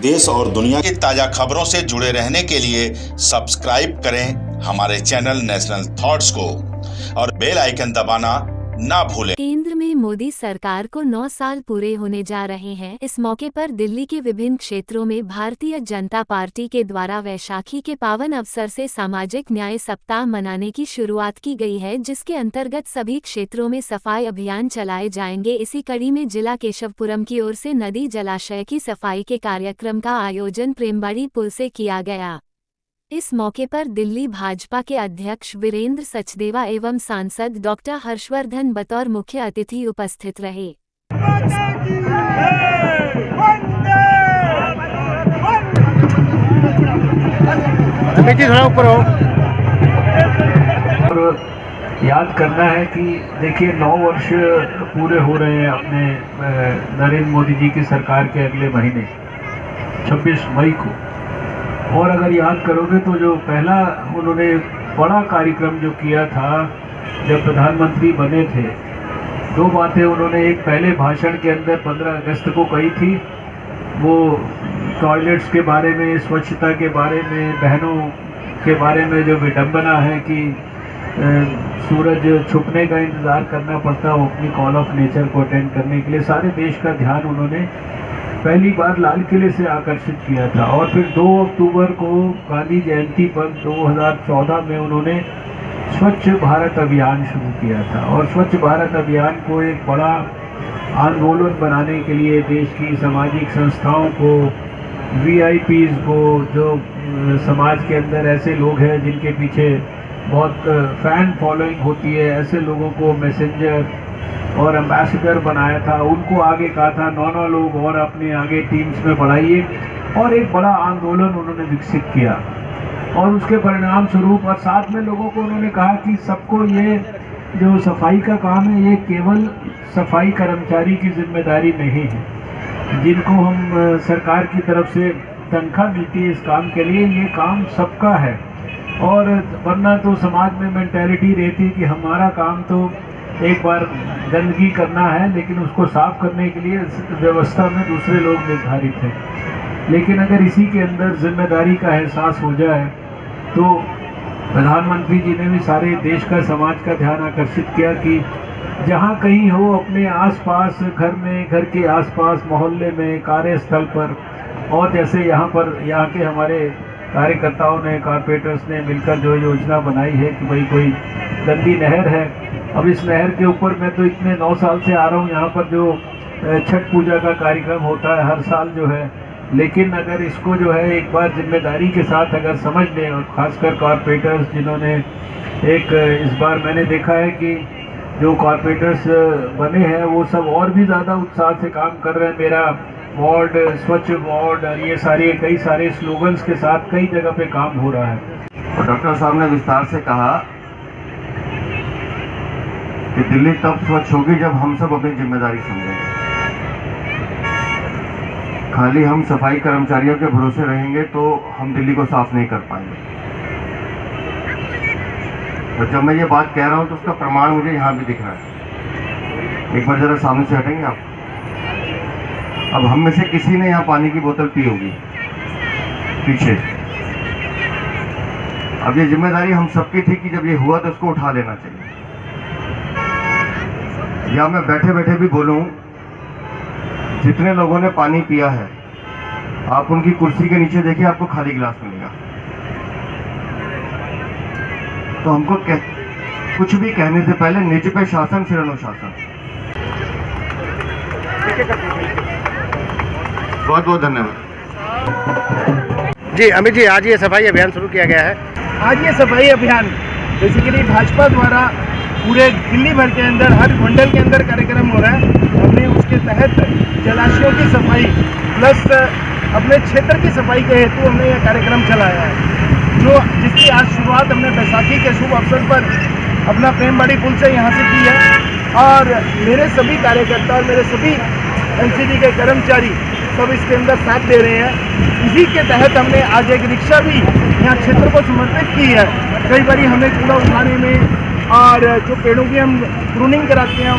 देश और दुनिया की ताजा खबरों से जुड़े रहने के लिए सब्सक्राइब करें हमारे चैनल नेशनल थॉट्स को और बेल आइकन दबाना ना भूलें। केंद्र में मोदी सरकार को 9 साल पूरे होने जा रहे हैं। इस मौके पर दिल्ली के विभिन्न क्षेत्रों में भारतीय जनता पार्टी के द्वारा वैशाखी के पावन अवसर से सामाजिक न्याय सप्ताह मनाने की शुरुआत की गई है, जिसके अंतर्गत सभी क्षेत्रों में सफाई अभियान चलाए जाएंगे। इसी कड़ी में जिला केशवपुरम की ओर से नदी जलाशय की सफाई के कार्यक्रम का आयोजन प्रेमबाड़ी पुल से किया गया। इस मौके पर दिल्ली भाजपा के अध्यक्ष वीरेंद्र सचदेवा एवं सांसद डॉक्टर हर्षवर्धन बतौर मुख्य अतिथि उपस्थित रहे। थोड़ा ऊपर हो। और याद करना है कि देखिए 9 वर्ष पूरे हो रहे हैं अपने नरेंद्र मोदी जी की सरकार के अगले महीने 26 मई को। और अगर याद करोगे तो जो पहला उन्होंने बड़ा कार्यक्रम जो किया था जब प्रधानमंत्री बने थे, 2 बातें उन्होंने एक पहले भाषण के अंदर 15 अगस्त को कही थी। वो टॉयलेट्स के बारे में, स्वच्छता के बारे में, बहनों के बारे में जो विडंबना है कि सूरज छुपने का इंतज़ार करना पड़ता है वो अपनी कॉल ऑफ नेचर को अटेंड करने के लिए, सारे देश का ध्यान उन्होंने पहली बार लाल किले से आकर्षित किया था। और फिर 2 अक्टूबर को गांधी जयंती पर 2014 में उन्होंने स्वच्छ भारत अभियान शुरू किया था। और स्वच्छ भारत अभियान को एक बड़ा आंदोलन बनाने के लिए देश की सामाजिक संस्थाओं को, VIPs को, जो समाज के अंदर ऐसे लोग हैं जिनके पीछे बहुत फैन फॉलोइंग होती है, ऐसे लोगों को मैसेंजर और एम्बेसडर बनाया था। उनको आगे कहा था 9 लोग और अपने आगे टीम्स में बढ़ाइए, और एक बड़ा आंदोलन उन्होंने विकसित किया। और उसके परिणाम स्वरूप और साथ में लोगों को उन्होंने कहा कि सबको ये जो सफाई का काम है ये केवल सफाई कर्मचारी की जिम्मेदारी नहीं है, जिनको हम सरकार की तरफ से तनख्वाह मिलती है इस काम के लिए, ये काम सबका है। और वरना तो समाज में मेंटालिटी रहती कि हमारा काम तो एक बार गंदगी करना है, लेकिन उसको साफ करने के लिए व्यवस्था में दूसरे लोग निर्धारित हैं। लेकिन अगर इसी के अंदर जिम्मेदारी का एहसास हो जाए तो प्रधानमंत्री जी ने भी सारे देश का, समाज का ध्यान आकर्षित किया कि जहाँ कहीं हो अपने आसपास, घर में, घर के आसपास, मोहल्ले में, कार्यस्थल पर, और जैसे यहाँ के हमारे कार्यकर्ताओं ने, कारपोरेटर्स ने मिलकर जो योजना बनाई है कि भाई कोई गंदी नहर है, अब इस नहर के ऊपर मैं तो इतने 9 साल से आ रहा हूँ, यहाँ पर जो छठ पूजा का कार्यक्रम होता है हर साल जो है, लेकिन अगर इसको जो है एक बार जिम्मेदारी के साथ अगर समझ लें, और ख़ासकर कॉरपोरेटर्स जिन्होंने एक इस बार मैंने देखा है कि जो कॉरपोरेटर्स बने हैं वो सब और भी ज़्यादा उत्साह से काम कर रहे हैं। मेरा वार्ड, स्वच्छ वार्ड, ये कई सारे स्लोगन्स के साथ कई जगह पे काम हो रहा है। और डॉक्टर साहब ने विस्तार से कहा कि दिल्ली तब स्वच्छ होगी जब हम सब अपनी जिम्मेदारी समझेंगे। खाली हम सफाई कर्मचारियों के भरोसे रहेंगे तो हम दिल्ली को साफ नहीं कर पाएंगे। और जब मैं ये बात कह रहा हूँ तो उसका प्रमाण मुझे यहाँ भी दिख रहा है। एक बार जरा सामने से हटेंगे आप। अब हम में से किसी ने यहाँ पानी की बोतल पी होगी पीछे। अब ये जिम्मेदारी हम सबकी थी कि जब ये हुआ तो उसको उठा लेना चाहिए। या मैं बैठे बैठे भी बोलूं, जितने लोगों ने पानी पिया है आप उनकी कुर्सी के नीचे देखिए, आपको खाली गिलास मिलेगा। तो हमको कुछ भी कहने से पहले निज पे शासन फिर अनुशासन। बहुत बहुत धन्यवाद जी। अमित जी, आज ये सफाई अभियान शुरू किया गया है। आज ये सफाई अभियान बेसिकली भाजपा द्वारा पूरे दिल्ली भर के अंदर, हर मंडल के अंदर कार्यक्रम हो रहा है। हमने उसके तहत जलाशयों की सफाई प्लस अपने क्षेत्र की सफाई के हेतु हमने यह कार्यक्रम चलाया है, जिसकी आज शुरुआत हमने बैसाखी के शुभ अवसर पर अपना प्रेमबाड़ी पुल से यहाँ से की है। और मेरे सभी कार्यकर्ता और मेरे सभी NCD के कर्मचारी सब इसके अंदर साथ दे रहे हैं। इसी के तहत हमने आज एक रिक्शा भी यहाँ क्षेत्र को समर्पित की है। कई बार हमें कूड़ा उठाने में और जो पेड़ों की हम प्रूनिंग कराते हैं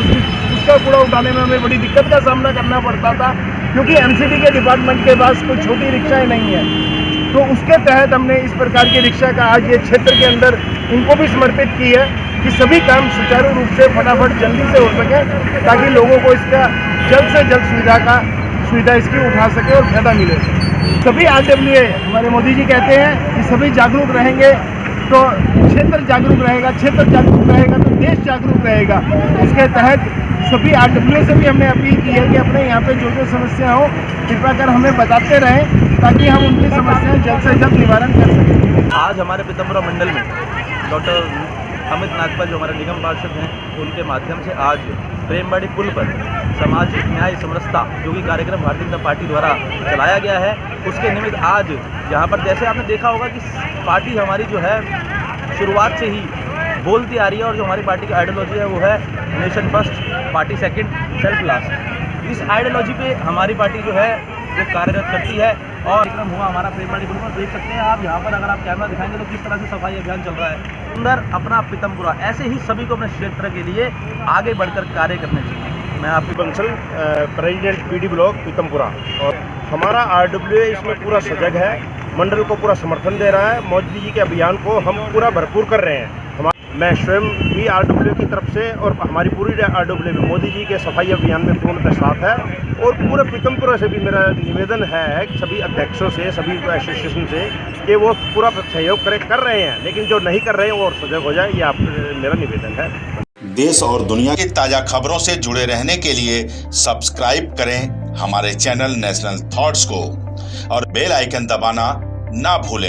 उसका कूड़ा उठाने में हमें बड़ी दिक्कत का सामना करना पड़ता था, क्योंकि एमसीडी के डिपार्टमेंट के पास कोई छोटी रिक्शाएं नहीं है। तो उसके तहत हमने इस प्रकार की रिक्शा का आज ये क्षेत्र के अंदर इनको भी समर्पित की है कि सभी काम सुचारू रूप से फटाफट जल्दी से हो सके, ताकि लोगों को इसका जल्द से जल्द सुविधा इसकी उठा सके और फायदा मिले। सभी RWA हमारे मोदी जी कहते हैं कि सभी जागरूक रहेंगे तो क्षेत्र जागरूक रहेगा, क्षेत्र जागरूक रहेगा तो देश जागरूक रहेगा। इसके तहत सभी RWA से भी हमने अपील की है कि अपने यहाँ पे जो समस्या हो कृपया कर हमें बताते रहें, ताकि हम उनकी समस्याएं जल्द से जल्द निवारण कर सकें। आज हमारे पीतमपुरा मंडल में डॉक्टर अमित नागपाल जो हमारे निगम पार्षद हैं, उनके माध्यम से आज प्रेमबाड़ी पुल पर सामाजिक न्याय समरसता जो कि कार्यक्रम भारतीय जनता पार्टी द्वारा चलाया गया है, उसके निमित्त आज यहाँ पर जैसे आपने देखा होगा कि पार्टी हमारी जो है शुरुआत से ही बोलती आ रही है, और जो हमारी पार्टी की आइडियोलॉजी है वो है nation first, party second, self last. इस आइडियोलॉजी पे हमारी पार्टी जो है वो कार्यरत करती है। और कार्यक्रम हुआ हमारा प्रेमबाड़ी पुल पर, देख सकते हैं आप यहाँ पर, अगर आप कैमरा दिखाएंगे तो किस तरह से सफाई अभियान चल रहा है। सुंदर अपना पीतमपुरा, ऐसे ही सभी को अपने क्षेत्र के लिए आगे बढ़कर कार्य करने चाहिए। मैं आपकी Bansal president PD block Pitampura, और हमारा RWA इसमें पूरा सजग है, मंडल को पूरा समर्थन दे रहा है। मोदी जी के अभियान को हम पूरा भरपूर कर रहे हैं। मैं स्वयं भी RWA की तरफ से और हमारी पूरी RWA में मोदी जी के सफाई अभियान में पूर्णतः साथ है। और पूरे पीतमपुरा से भी मेरा निवेदन है सभी अध्यक्षों से, सभी एसोसिएशन से, कि वो पूरा सहयोग कर रहे हैं, लेकिन जो नहीं कर रहे हैं वो और सजग हो जाए, ये आप मेरा निवेदन है। देश और दुनिया की ताजा खबरों से जुड़े रहने के लिए सब्सक्राइब करें हमारे चैनल नेशनल थॉट्स को और बेल आइकन दबाना ना भूलें।